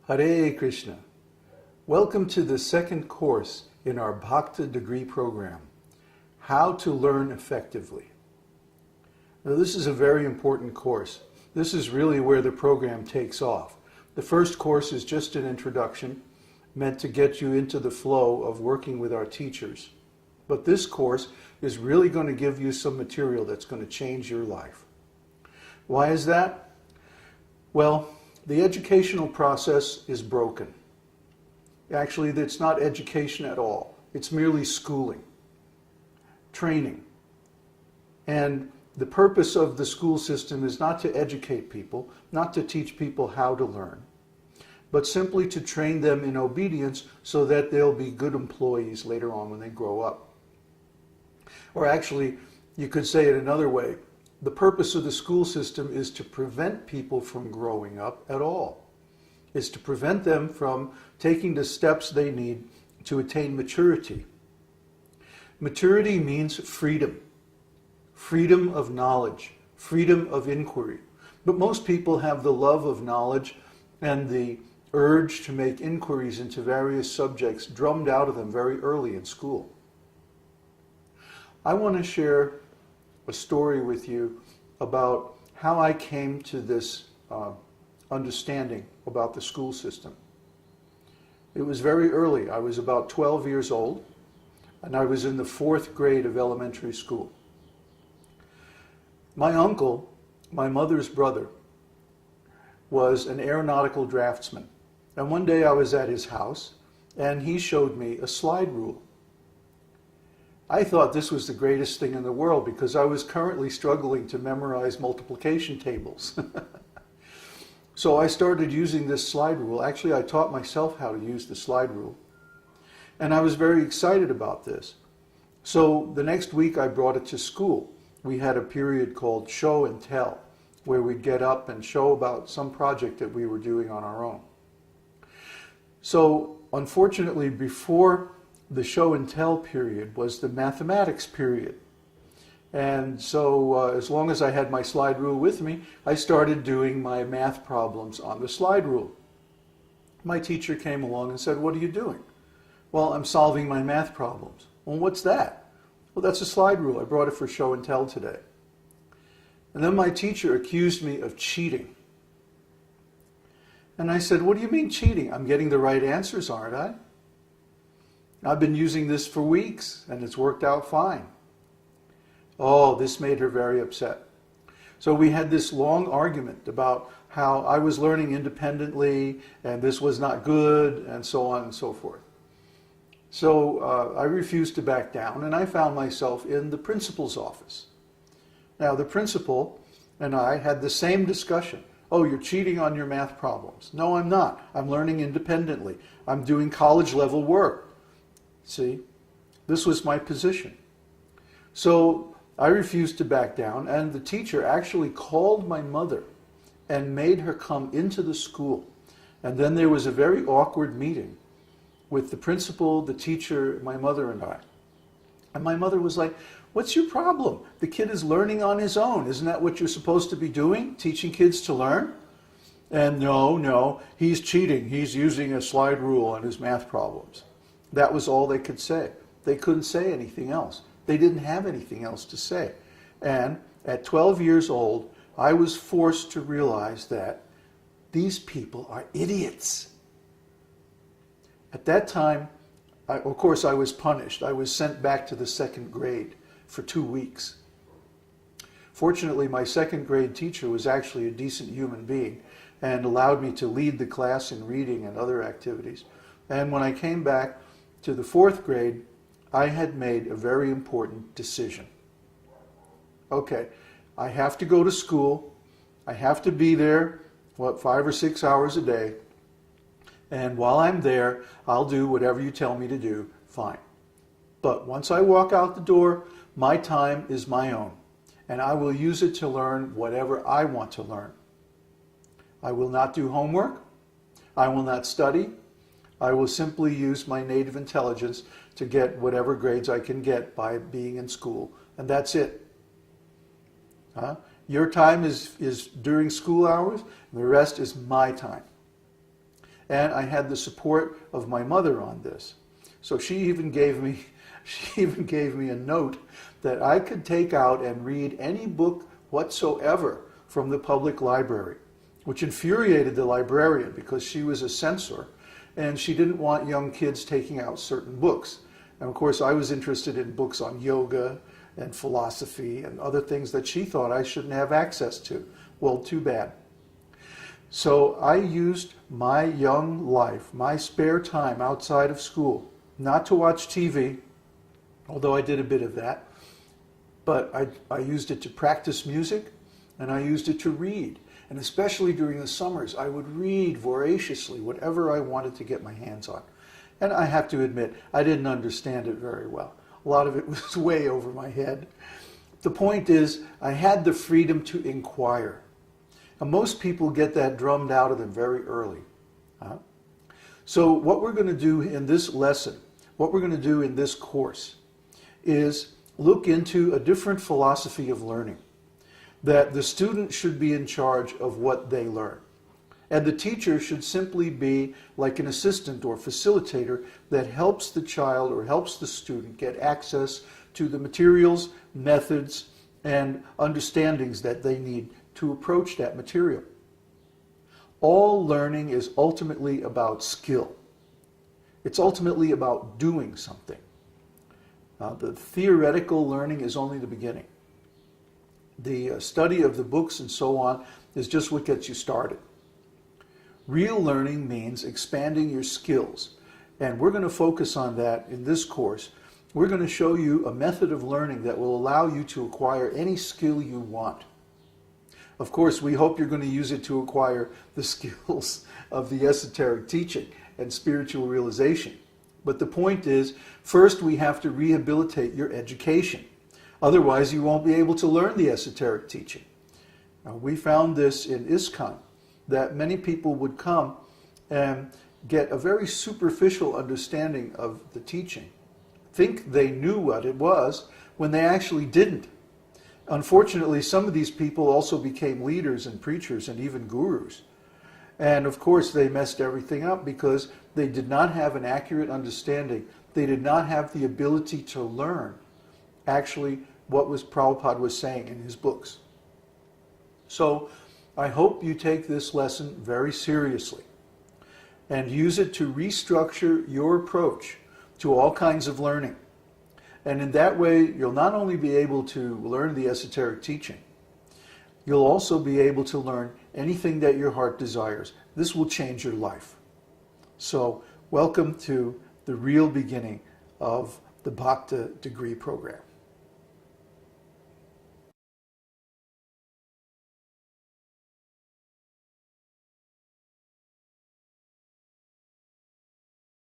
Hare Krishna. Welcome to the second course in our Bhakta degree program, How to Learn Effectively. Now, this is a very important course. This is really where the program takes off. The first course is just an introduction, meant to get you into the flow of working with our teachers. But this course is really going to give you some material that's going to change your life. Why is that? Well, the educational process is broken. Actually, it's not education at all. It's merely schooling, training. And the purpose of the school system is not to educate people, not to teach people how to learn, but simply to train them in obedience so that they'll be good employees later on when they grow up. Or actually, you could say it another way. The purpose of the school system is to prevent people from growing up at all. It's to prevent them from taking the steps they need to attain maturity. Maturity means freedom. Freedom of knowledge, freedom of inquiry. But most people have the love of knowledge and the urge to make inquiries into various subjects drummed out of them very early in school. I want to share a story with you about how I came to this understanding about the school system. It was very early. I was about 12 years old, and I was in the 4th grade of elementary school. My uncle, my mother's brother, was an aeronautical draftsman. And one day I was at his house, and he showed me a slide rule. I thought this was the greatest thing in the world because I was currently struggling to memorize multiplication tables. So I started using this slide rule. Actually, I taught myself how to use the slide rule. And I was very excited about this. So the next week I brought it to school. We had a period called show and tell, where we'd get up and show about some project that we were doing on our own. So unfortunately, before the show and tell period was the mathematics period. And so as long as I had my slide rule with me, I started doing my math problems on the slide rule. My teacher came along and said, "What are you doing?" "Well, I'm solving my math problems." "Well, what's that?" "Well, that's a slide rule. I brought it for show and tell today." And then my teacher accused me of cheating. And I said, "What do you mean cheating? I'm getting the right answers, aren't I? I've been using this for weeks, and it's worked out fine." Oh, this made her very upset. So we had this long argument about how I was learning independently, and this was not good, and so on and so forth. So I refused to back down, and I found myself in the principal's office. Now, the principal and I had the same discussion. "Oh, you're cheating on your math problems." "No, I'm not. I'm learning independently. I'm doing college-level work." See, this was my position. So I refused to back down, and the teacher actually called my mother and made her come into the school. And then there was a very awkward meeting with the principal, the teacher, my mother, and I. And my mother was like, "What's your problem? The kid is learning on his own. Isn't that what you're supposed to be doing, teaching kids to learn?" And no, he's cheating. He's using a slide rule on his math problems. That was all they could say. They couldn't say anything else. They didn't have anything else to say. And at 12 years old, I was forced to realize that these people are idiots. At that time, of course, I was punished. I was sent back to the 2nd grade for 2 weeks. Fortunately, my 2nd grade teacher was actually a decent human being and allowed me to lead the class in reading and other activities. And when I came back to the 4th grade, I had made a very important decision. Okay, I have to go to school. I have to be there, 5 or 6 hours a day. And while I'm there, I'll do whatever you tell me to do, fine. But once I walk out the door, my time is my own, and I will use it to learn whatever I want to learn. I will not do homework. I will not study. I will simply use my native intelligence to get whatever grades I can get by being in school, and that's it. Your time is during school hours, and the rest is my time. And I had the support of my mother on this. So she even gave me a note that I could take out and read any book whatsoever from the public library, which infuriated the librarian because she was a censor and she didn't want young kids taking out certain books. And of course, I was interested in books on yoga and philosophy and other things that she thought I shouldn't have access to. Well, too bad. So I used my young life, my spare time outside of school, not to watch TV, although I did a bit of that, but I used it to practice music, and I used it to read. And especially during the summers, I would read voraciously whatever I wanted to get my hands on. And I have to admit, I didn't understand it very well. A lot of it was way over my head. The point is, I had the freedom to inquire. And most people get that drummed out of them very early. So what we're going to do in this lesson, what we're going to do in this course, is look into a different philosophy of learning, that the student should be in charge of what they learn. And the teacher should simply be like an assistant or facilitator that helps the child or helps the student get access to the materials, methods, and understandings that they need to approach that material. All learning is ultimately about skill. It's ultimately about doing something. The theoretical learning is only the beginning. The study of the books and so on is just what gets you started. Real learning means expanding your skills, and we're going to focus on that in this course. We're going to show you a method of learning that will allow you to acquire any skill you want. Of course, we hope you're going to use it to acquire the skills of the esoteric teaching and spiritual realization. But the point is, first we have to rehabilitate your education. Otherwise, you won't be able to learn the esoteric teaching. Now, we found this in ISKCON, that many people would come and get a very superficial understanding of the teaching, think they knew what it was when they actually didn't. Unfortunately, some of these people also became leaders and preachers and even gurus. And of course, they messed everything up because they did not have an accurate understanding. They did not have the ability to learn actually what Prabhupada was saying in his books. So I hope you take this lesson very seriously and use it to restructure your approach to all kinds of learning. And in that way, you'll not only be able to learn the esoteric teaching, you'll also be able to learn anything that your heart desires. This will change your life. So welcome to the real beginning of the Bhakta degree program.